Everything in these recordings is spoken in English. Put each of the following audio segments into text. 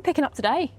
picking up today.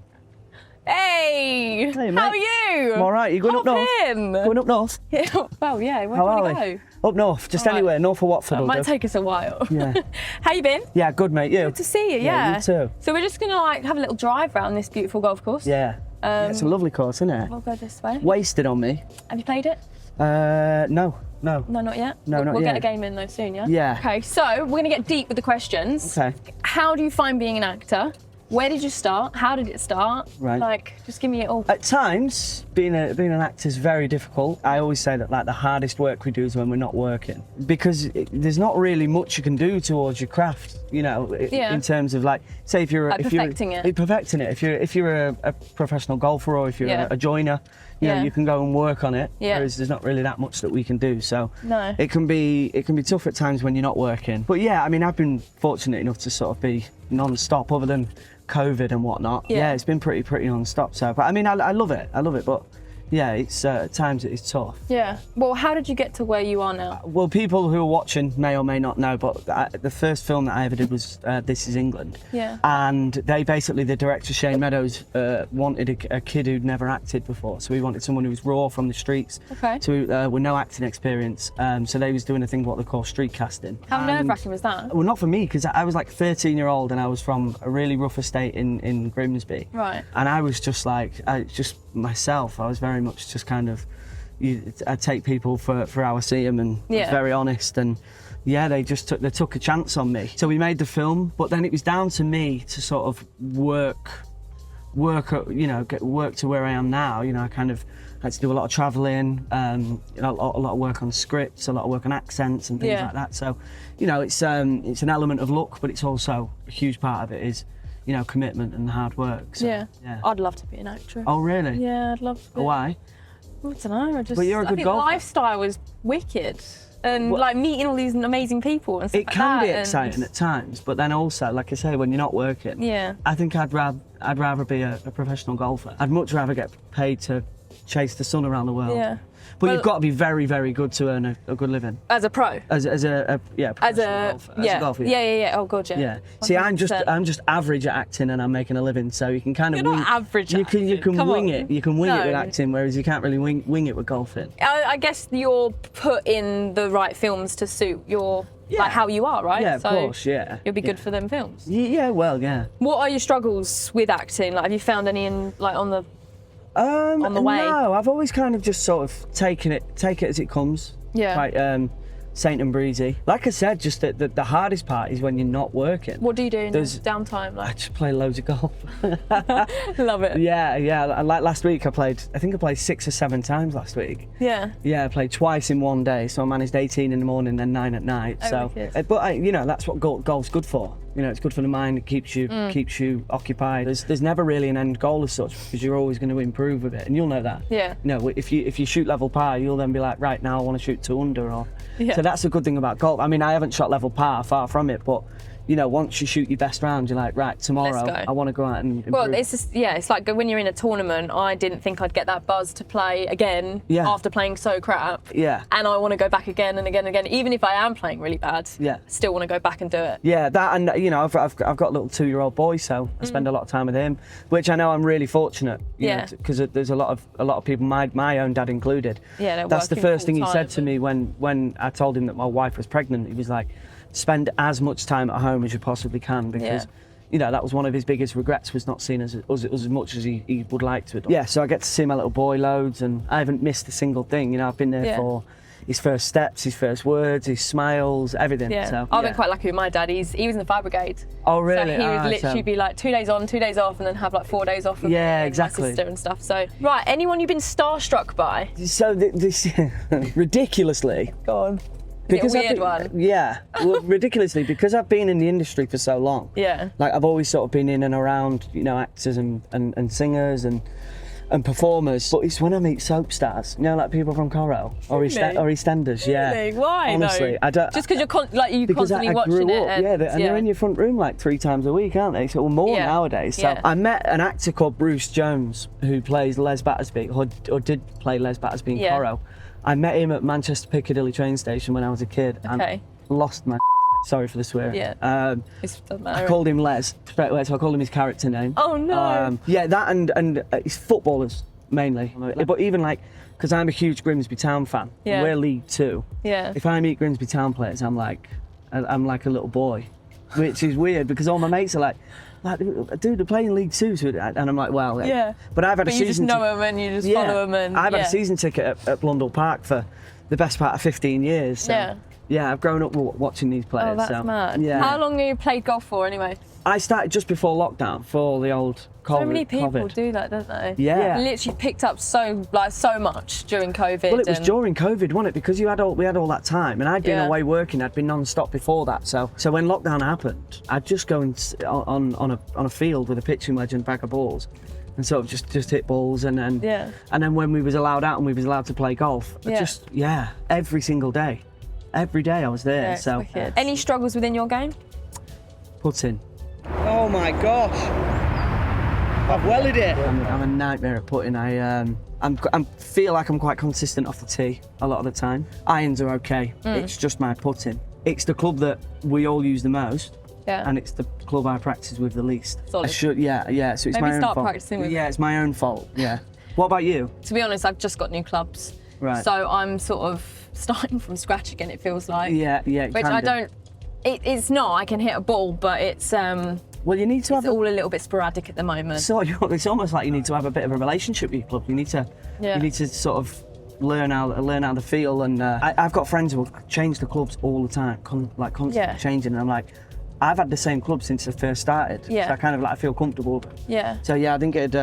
Hey, Hey, how are mate. you? I'm all right. You going up north? In. Going up north? Yeah, well, yeah. Where How do you are want we? to go? Up north, just All right. anywhere, north of Watford. It will might do. take us a while. Yeah. How you been? Yeah, good, mate. You? Good to see you. Yeah, Yeah, you too. So we're just gonna like have a little drive around this beautiful golf course. Yeah. Yeah, it's a lovely course, isn't it? We'll go this way. Wasted on me. Have you played it? No. No, not yet. No, not we'll yet. get a game in though soon, yeah? Yeah. Okay, so we're gonna get deep with the questions. Okay. How do you find being an actor? Where did you start? How did it start? Right. Like, just give me it all. At times, being an actor is very difficult. I always say that like the hardest work we do is when we're not working, because there's not really much you can do towards your craft. You know, Yeah. in terms of like, say if you're Like perfecting it. perfecting it. If you're a professional golfer or if you're Yeah. a joiner, you know, Yeah. you can go and work on it. Yeah. Whereas there's not really that much that we can do. So No. it can be tough at times when you're not working. But yeah, I mean, I've been fortunate enough to sort of be non-stop, other than COVID and whatnot. Yeah. It's been pretty non-stop. So, but I mean, I love it. But yeah, it's at times it's tough. Yeah. Well, how did you get to where you are now? Well, people who are watching may or may not know, but the first film that I ever did was This Is England. Yeah. And they basically, the director Shane Meadows wanted a kid who'd never acted before, so he wanted someone who was raw from the streets, Okay. with no acting experience. So they was doing a thing what they call street casting. How And- nerve-wracking was that? Well, not for me, because I was like 13-year-old and I was from a really rough estate in Grimsby. Right. And I was just like, just myself. I was very much just kind of, I take people for how I see them, and I was Yeah. very honest. And yeah, they took a chance on me. So we made the film, but then it was down to me to sort of work, you know, get work to where I am now. You know, I kind of had to do a lot of travelling, you know, a lot of work on scripts, a lot of work on accents and things Yeah. like that. So, you know, it's an element of luck, but it's also a huge part of it is, you know, commitment and hard work. So, Yeah. yeah. I'd love to be an actress. Oh, really? Yeah, I'd love to. Why? I don't know. I just. But you're a I good think golfer. The lifestyle is wicked, and Well- like meeting all these amazing people and stuff It like can that. be and- exciting at times, but then also, like I say, when you're not working, Yeah. I think I'd rather be a professional golfer. I'd much rather get paid to chase the sun around the world. Yeah. But Well- you've got to be very, very good to earn a good living. As a pro. As a As professional a golfer. yeah. As a golfer, Yeah. Oh god, yeah. Yeah. See, I'm 100%. just average at acting, and I'm making a living. So you can kind of You're wing. not average You at can acting, come wing on. it. You can wing it with No. acting, whereas you can't really wing it with golfing. I guess you're put in the right films to suit your Yeah. like how you are, right? Yeah, of so course. Yeah. You'll be good for them films. Yeah. Well, yeah. What are your struggles with acting? Like, have you found any in like on the? On the way? No, I've always kind of just sort of take it as it comes. Yeah. Quite saint and breezy. Like I said, just the hardest part is when you're not working. What do you do in There's- downtime? I Like, just play loads of golf. love it. Yeah. Like last week, I think I played 6 or 7 times last week. Yeah. Yeah, I played twice in one day, so I managed 18 in the morning, then 9 at night. Oh, So, wicked. but you know, that's what golf's good for. You know, it's good for the mind. It keeps you occupied. There's never really an end goal as such, because you're always going to improve with it, and you'll know that. Yeah. You know, if you shoot level par, you'll then be like, right now I want to shoot 2 under. Or Yeah. so that's a good thing about golf. I mean, I haven't shot level par, far from it, but you know, once you shoot your best round, you're like, right, tomorrow Let's go. I want to go out and improve. Well, it's just, yeah, it's like when you're in a tournament, I didn't think I'd get that buzz to play again Yeah. after playing so crap. Yeah. And I want to go back again and again and again, even if I am playing really bad. Yeah. I still want to go back and do it. Yeah, that, and you know, I've got a little 2-year-old boy, so I spend a lot of time with him, which I know I'm really fortunate. Yeah. Because there's a lot of people, my own dad included. Yeah, they're That's the working first thing he full said time to me when I told him that my wife was pregnant. He was like, spend as much time at home as you possibly can, because. Yeah. You know, that was one of his biggest regrets, was not seeing us as much as he would like to have done. Yeah, so I get to see my little boy loads, and I haven't missed a single thing. You know, I've been there Yeah. for his first steps, his first words, his smiles, everything. Yeah. So, I've yeah. been quite lucky with my dad. He was in the fire brigade. Oh, really? So he would Ah, literally so- be like 2 days on, 2 days off, and then have like 4 days off with Yeah, me and exactly. my sister and stuff. So, right, anyone you've been starstruck by? So this ridiculously. Go on. Because a I've weird been- one. Yeah, well, ridiculously, because I've been in the industry for so long. Yeah. Like, I've always sort of been in and around, you know, actors and singers and performers. But it's when I meet soap stars, you know, like people from Coro or Really? EastEnders. Yeah. Really? Why? Honestly, though? I don't. Just because you're because constantly I watching grew it. up, And, yeah, and they're in your front room like 3 times a week, aren't they? So, well, more Yeah. nowadays. So Yeah. I met an actor called Bruce Jones, who plays Les Battersby, or did play Les Battersby in Yeah. Coro. I met him at Manchester Piccadilly train station when I was a kid, Okay. and lost my Sorry for the swearing. Yeah. It doesn't matter. I called him Les straight away, so I called him his character name. Oh no. Yeah, that and it's footballers mainly. But even like, because I'm a huge Grimsby Town fan, Yeah. we're League Two. Yeah. If I meet Grimsby Town players, I'm like a little boy, which is weird because all my mates are like, dude, they're playing League Two, and I'm like, well, Yeah. But I've had But a you season. just know them and you just follow them and I've had a season ticket at Blundell Park for the best part of 15 years. So, Yeah. Yeah, I've grown up watching these players. Oh, that's so, mad. Yeah. How long have you played golf for anyway? I started just before lockdown for the old COVID. So many people COVID. do that, don't they? Yeah. Literally picked up so much during COVID. Well, it was during COVID, wasn't it? Because we had all that time, and I'd been Yeah. away working. I'd been non-stop before that. So when lockdown happened, I'd just go on a field with a pitching wedge and a bag of balls, and sort of just hit balls, and then when we was allowed out and we was allowed to play golf, every single day, every day I was there. Yeah, it's so wicked. Any struggles within your game? putting. Oh my gosh! I've welded it. I'm a nightmare at putting. I feel like I'm quite consistent off the tee a lot of the time. Irons are okay. It's just my putting. It's the club that we all use the most. Yeah. And it's the club I practice with the least. Solid. I should, yeah. So it's Maybe my own start fault. practicing with. Yeah, it's my own fault. Yeah. What about you? To be honest, I've just got new clubs. Right. So I'm sort of starting from scratch again, it feels like. Yeah. Which I don't. It's not. I can hit a ball, but it's Well, you need to have all a little bit sporadic at the moment. So it's almost like you need to have a bit of a relationship with your club. You need to sort of learn how they feel. And I've got friends who change the clubs all the time, constantly changing. And I'm like, I've had the same club since I first started. Yeah. So I kind of I feel comfortable. Yeah. So yeah, I think it'd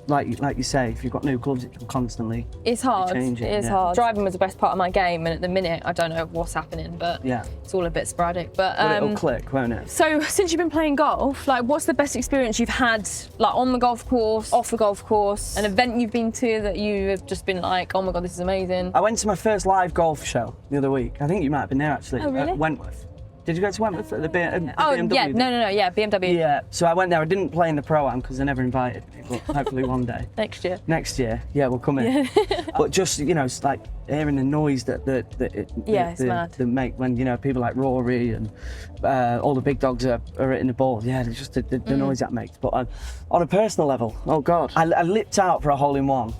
like you say, if you've got new clubs, it can constantly. It's hard. changing, It is hard. Driving was the best part of my game, and at the minute, I don't know what's happening, but it's all a bit sporadic. But It'll click, won't it? So since you've been playing golf, like, what's the best experience you've had, like, on the golf course, off the golf course, an event you've been to that you have just been like, oh my god, this is amazing? I went to my first live golf show the other week. I think you might have been there actually. Oh, really? At Wentworth. Did you go to Wentworth at the BMW? Yeah, no, yeah, BMW. Yeah, so I went there. I didn't play in the Pro-Am because they never invited me, but hopefully one day. Next year. Next year, yeah, we'll come in. But just, it's like hearing the noise that it's mad. they make when, people like Rory and all the big dogs are hitting the ball. Yeah, it's just the noise that makes. But on a personal level, oh God, I lipped out for a hole-in-one.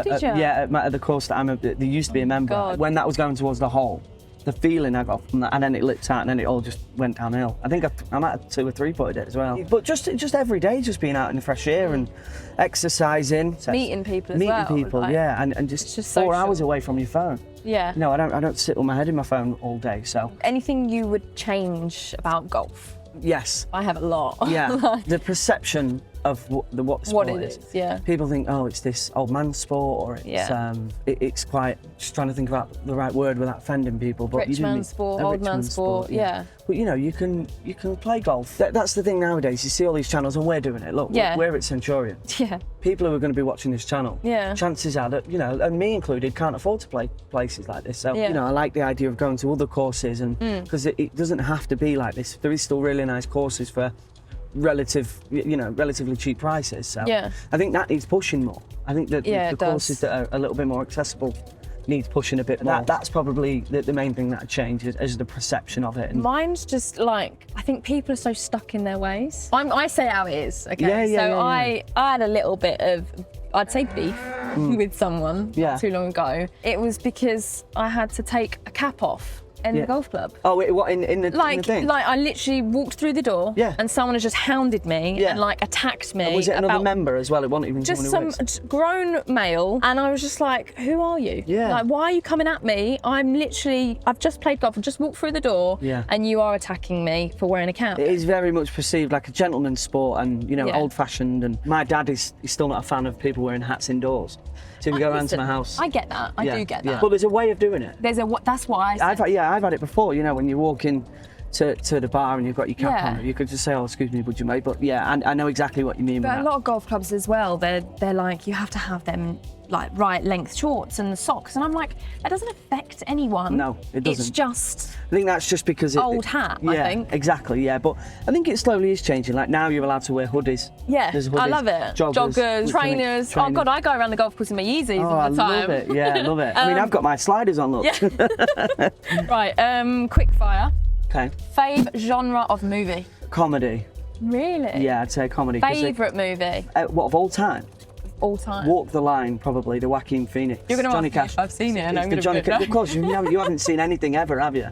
Did you? Yeah, at the course that there used to be a member. God. When that was going towards the hole, the feeling I got from that, and then it lipped out, and then it all just went downhill. I think I might have 2 or 3 putted it as well. But just every day, just being out in the fresh air and exercising, Meeting people as well. Meeting people, like, yeah, and just 4 social. hours away from your phone. Yeah. No, I don't sit with my head in my phone all day. So Anything you would change about golf? yes, I have a lot. yeah, the perception of what sport What it is, yeah. People think, oh, it's this old man sport, or it's quite, just trying to think about the right word without offending people. But Rich man sport, old man sport, yeah. But you can play golf. That's the thing nowadays. You see all these channels, and we're doing it. Look, we're at Centurion. Yeah. People who are going to be watching this channel, chances are that, and me included, can't afford to play places like this. So, I like the idea of going to other courses, and because it doesn't have to be like this. There is still really nice courses for relatively cheap prices. So I think that needs pushing more. I think that the courses that are a little bit more accessible needs pushing a bit more. That's probably the main thing that changes is the perception of it. And mine's just like, I think people are so stuck in their ways. I say how it is, okay? I had a little bit of, I'd say, beef with someone not too long ago. It was because I had to take a cap off in the golf club. Oh, wait, what, in the thing? Like, I literally walked through the door and someone has just hounded me and like attacked me. And was it another member as well? It wasn't even just someone some grown male, and I was just like, who are you? Yeah. Like, why are you coming at me? I've just played golf, I've just walked through the door and you are attacking me for wearing a cap. It is very much perceived like a gentleman's sport and, old-fashioned, and my dad is still not a fan of people wearing hats indoors. So you go around to my house. I get that, I do get that. But there's a way of doing it. That's what I said. I've had it before, when you walk in to the bar and you've got your cap on, you could just say, oh, excuse me, would you, mate? But I know exactly what you mean by that. But a lot of golf clubs as well, they're like, you have to have them like right length shorts and the socks, and I'm like, that doesn't affect anyone. No, it doesn't. It's just, I think that's just because old hat, I think. Exactly, yeah. But I think it slowly is changing. Like now you're allowed to wear hoodies. Yeah, There's hoodies, I love it. Joggers, trainers. Oh God, I go around the golf course in my Yeezys all the time. I love it, yeah, I love it. I mean, I've got my sliders on, look. Yeah. Right, quick fire. Okay. Fave genre of movie? Comedy. Really? Yeah, I'd say comedy. Favourite movie? What, of all time? All time. Walk the Line, probably, the Joaquin Phoenix. You're going to Johnny ask me Cash. if I've seen it, and I'm the going Johnny to Of course, you haven't seen anything ever, have you?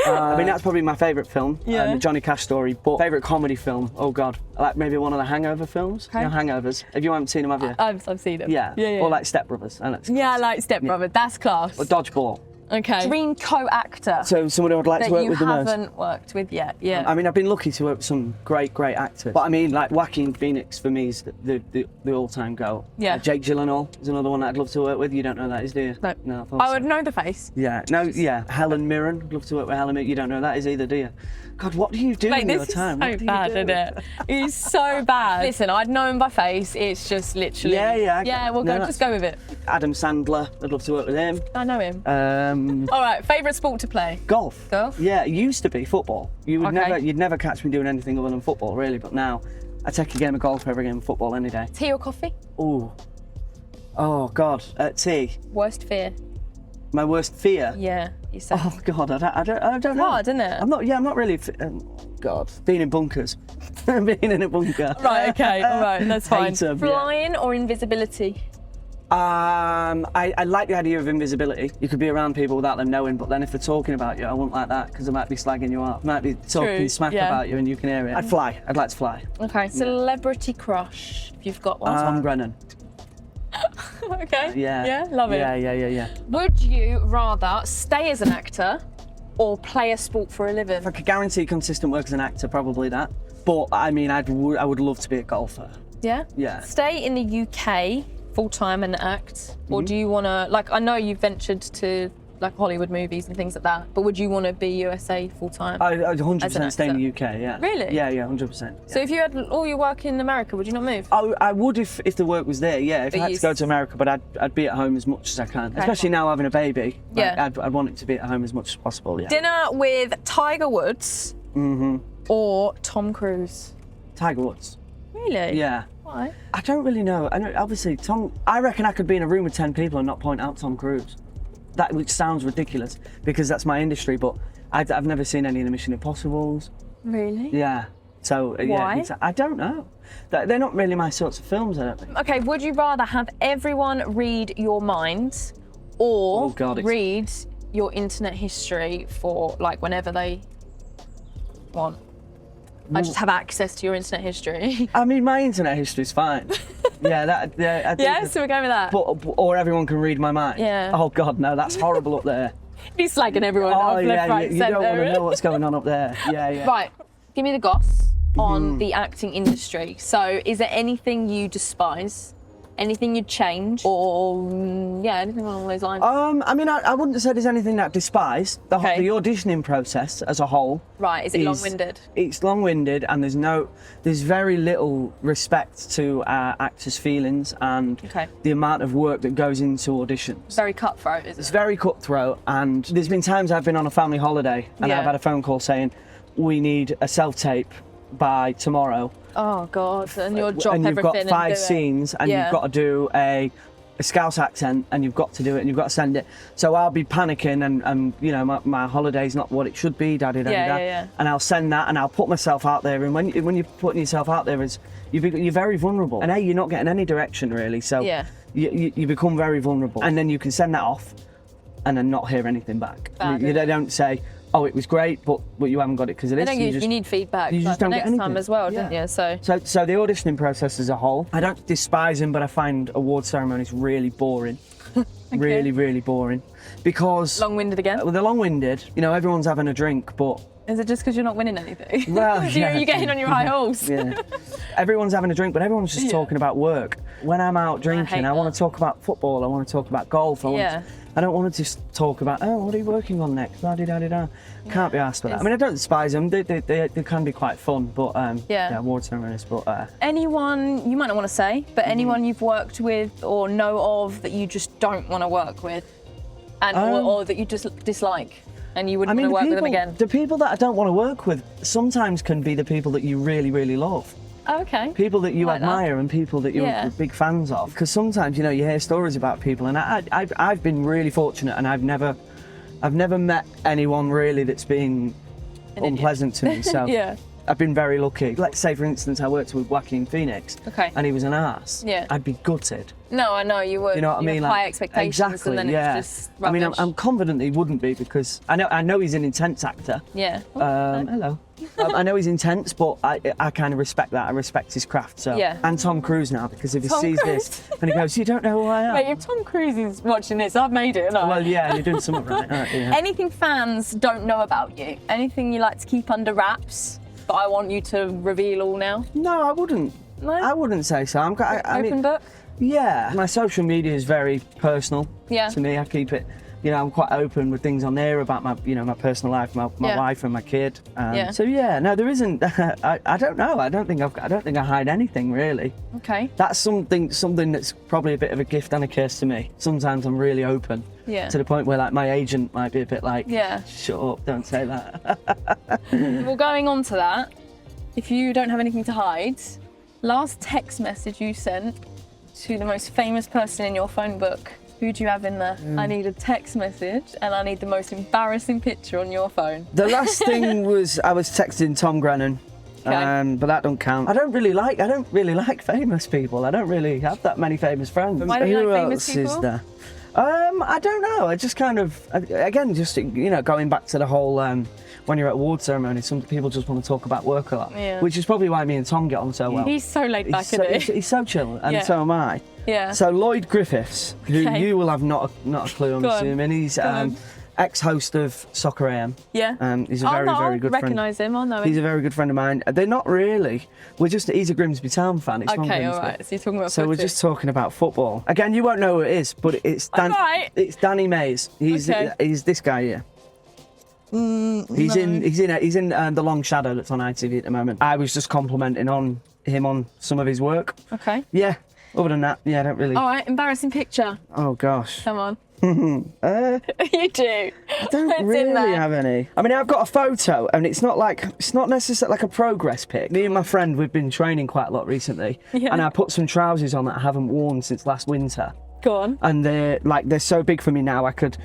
I mean, that's probably my favourite film, the Johnny Cash story. But favourite comedy film, oh God, like maybe one of the Hangover films. Okay. You know, Hangovers. If you haven't seen them, have you? I've seen them. Yeah. Or like Step Brothers. Yeah, I like Step Brothers. That's class. Or Dodgeball. Okay. Dream co-actor. So someone I would like to work with the most. That you haven't worked with yet. Yeah. I mean, I've been lucky to work with some great actors. But I mean, like Joaquin Phoenix for me is the all-time goal. Yeah. Jake Gyllenhaal is another one that I'd love to work with. You don't know that is, do you? No. No. I would know the face. Yeah. No. Yeah. Helen Mirren. I'd love to work with Helen Mirren. You don't know that is either, do you? God, what do you do in your time? This is so bad, isn't it? It's so bad. Listen, I'd know him by face. It's just literally. Yeah. Yeah, we'll just go with it. Adam Sandler. I'd love to work with him. I know him. All right. Favourite sport to play? Golf. Golf? Yeah, it used to be football. You'd never catch me doing anything other than football, really. But now, I take a game of golf over a game of football any day. Tea or coffee? Ooh. Oh God, tea. Worst fear? My worst fear? Yeah, you said. Oh God, I don't know. It's hard, isn't it? I'm not really. God, being in bunkers. Being in a bunker. Right. Okay. All right. That's fine. Flying or invisibility? I like the idea of invisibility. You could be around people without them knowing, but then if they're talking about you, I wouldn't like that because they might be slagging you off. Might be talking smack about you and you can hear it. I'd fly. I'd like to fly. Okay. Celebrity crush, if you've got one. Tom Brennan. Okay. Yeah. Love it. Yeah. Would you rather stay as an actor or play a sport for a living? If I could guarantee consistent work as an actor, probably that. But I mean, I would love to be a golfer. Yeah? Yeah. Stay in the UK full-time and act, or do you want to, like, I know you've ventured to like Hollywood movies and things like that, but would you want to be USA full-time? I'd 100% stay in the UK, yeah. Really? Yeah, 100%. Yeah. So if you had all your work in America, would you not move? I would if the work was there, yeah. If I had to go to America, but I'd be at home as much as I can. Okay. Especially now having a baby. Yeah. I'd want it to be at home as much as possible, yeah. Dinner with Tiger Woods or Tom Cruise? Tiger Woods. Really? Yeah. Why? I don't really know. I know, obviously, I reckon I could be in a room with 10 people and not point out Tom Cruise. Which sounds ridiculous because that's my industry, but I've never seen any of the Mission Impossibles. Really? Yeah. So why? Yeah, I don't know. They're not really my sorts of films, I don't think. Okay, would you rather have everyone read your mind or read your internet history for like whenever they want? I just have access to your internet history. I mean, my internet history's fine. I think so we're going with that. Or everyone can read my mind. Yeah. Oh God, no, that's horrible up there. Be slagging everyone off left, right, you centre. don't want to know what's going on up there. Yeah. Right, give me the goss on the acting industry. So, is there anything you despise? Anything you'd change, or anything along those lines? I mean, I wouldn't say there's anything that I despise. The auditioning process as a whole. Right, is it long-winded? It's long-winded, and there's very little respect to actors' feelings and the amount of work that goes into auditions. Very cutthroat, isn't it? It's very cutthroat, and there's been times I've been on a family holiday and I've had a phone call saying, we need a self-tape by tomorrow. Oh God! And you'll drop and everything. You've got 5 scenes, and you've got to do a Scouse accent, and you've got to do it, and you've got to send it. So I'll be panicking, and you know my holiday's not what it should be, and I'll send that, and I'll put myself out there. And when you're putting yourself out there, you're very vulnerable, and you're not getting any direction really. So you become very vulnerable, and then you can send that off, and then not hear anything back. They don't say, oh, it was great, but you haven't got it because of this. You need feedback. You just don't get anything. Next time as well, don't you? So the auditioning process as a whole, I don't despise them, but I find award ceremonies really boring. Really, really boring. Because long-winded again? Well, they're long-winded. You know, everyone's having a drink, but... Is it just because you're not winning anything? Well, You're getting on your high horse. Yeah. Everyone's having a drink, but everyone's just talking about work. When I'm out drinking, I want to talk about football, I want to talk about golf, I don't want to just talk about, what are you working on next? Can't be asked for that. I mean, I don't despise them. They can be quite fun, but award ceremonies. But anyone you might not want to say, but anyone you've worked with or know of that you just don't want to work with, and or that you just dislike, and you wouldn't want to work with them again. The people that I don't want to work with sometimes can be the people that you really, really love. Okay. People that you admire and people that you're big fans of. Because sometimes, you know, you hear stories about people, and I've been really fortunate, and I've never met anyone really that's been unpleasant to me. So yeah. I've been very lucky. Let's say, for instance, I worked with Joaquin Phoenix, and he was an arse. Yeah. I'd be gutted. No, I know you would. You know what I mean? Have high expectations, exactly, and then it's just rubbish. I mean, I'm confident he wouldn't be because I know he's an intense actor. Yeah. Hello. I know he's intense, but I kind of respect that. I respect his craft. So. Yeah. And Tom Cruise now, because if he sees Cruise. this and he goes, "You don't know who I am." Mate, if Tom Cruise is watching this, I've made it. No? Well, yeah, you're doing something right. Yeah. Anything fans don't know about you? Anything you like to keep under wraps? But I want you to reveal all now. No, I wouldn't. No? I wouldn't say so. I Open mean, book? Yeah. My social media is very personal to me. I keep it, I'm quite open with things on there about my, my personal life, my wife and my kid. So no, there isn't. I don't know. I don't think I hide anything really. Okay. That's something that's probably a bit of a gift and a curse to me. Sometimes I'm really open. Yeah. To the point where like my agent might be a bit like, shut up, don't say that. Well, going on to that, if you don't have anything to hide, last text message you sent to the most famous person in your phone book, who do you have in there? I need a text message and I need the most embarrassing picture on your phone. The last thing was I was texting Tom Grennan. Okay. But that don't count. I don't really like famous people. I don't really have that many famous friends. Why don't you like famous Who people? else is there? I don't know. I just kind of, again, just going back to the whole when you're at award ceremony, some people just want to talk about work a lot, which is probably why me and Tom get on so well. He's so laid back, isn't he? He's so chill, and so am I. Yeah. So Lloyd Griffiths, who you will have not a clue, I'm assuming. He's ex-host of Soccer AM. Yeah. He's a very good friend. I'll recognise him, I'll know him. He's a very good friend of mine. They're not really. He's a Grimsby Town fan. He's from Okay, Grimsby. all right. So you're talking about So we're footy. just talking about football. Again, you won't know who it is, but it's Danny Mays. He's this guy here. He's in The Long Shadow that's on ITV at the moment. I was just complimenting on him on some of his work. Okay. Yeah. Other than that, I don't really. All right, embarrassing picture. Oh gosh. Come on. You do. I don't really have any. I mean, I've got a photo, and it's not necessarily like a progress pic. Me and my friend, we've been training quite a lot recently, and I put some trousers on that I haven't worn since last winter. Go on. And they're so big for me now. I could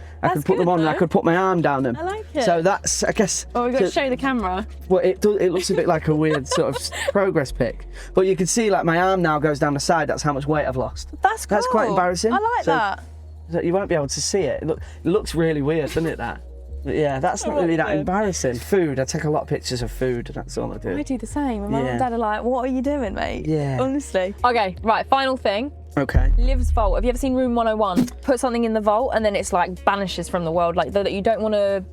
put them on and I could put my arm down them. I like it. So that's, I guess. Oh, we've got to show the camera. Well, it looks a bit like a weird sort of progress pic, but you can see like my arm now goes down the side. That's how much weight I've lost. That's cool. That's quite embarrassing. I like that. So you won't be able to see it. It looks really weird, doesn't it? That. But yeah, that's not really that embarrassing. Food. I take a lot of pictures of food. That's all I do. I do the same. My mum and dad are like, "What are you doing, mate?" Yeah. Honestly. Okay. Right. Final thing. Okay. Liv's vault. Have you ever seen Room 101? Put something in the vault and then it's like banishes from the world, like that you don't want to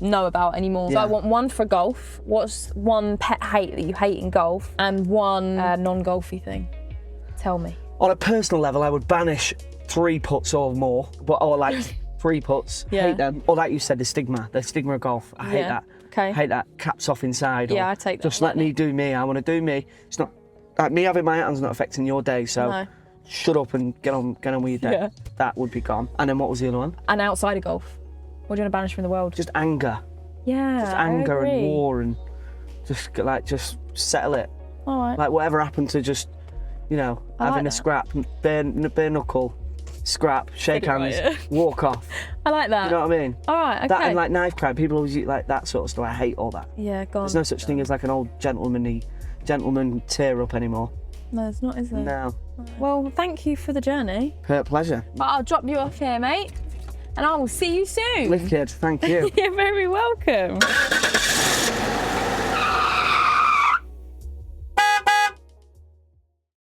know about anymore. So I want one for golf. What's one pet hate that you hate in golf? And one non-golfy thing. Tell me. On a personal level, I would banish 3 putts or more, or like 3 putts. Hate them. Or like you said, the stigma of golf. I hate that. Okay. Hate that. Caps off inside. Yeah, I take that. Just let me do me. I want to do me. It's not like me having my hands not affecting your day. So. No. Shut up and get on with your day. Yeah. That would be gone. And then what was the other one? And outside of golf. What do you want to banish from the world? Just anger. Yeah. Just anger and war and just settle it. All right. Like whatever happened to just, having a scrap, bare knuckle, scrap, shake hands, walk off. I like that. You know what I mean? All right, okay. That and like knife crime, people always eat like that sort of stuff. I hate all that. Yeah, go on. There's no such thing as like an old gentleman tear up anymore. No, there's not, is there? No. Well, thank you for the journey. Pleasure. But I'll drop you off here, mate. And I will see you soon. Wicked, thank you. You're very welcome.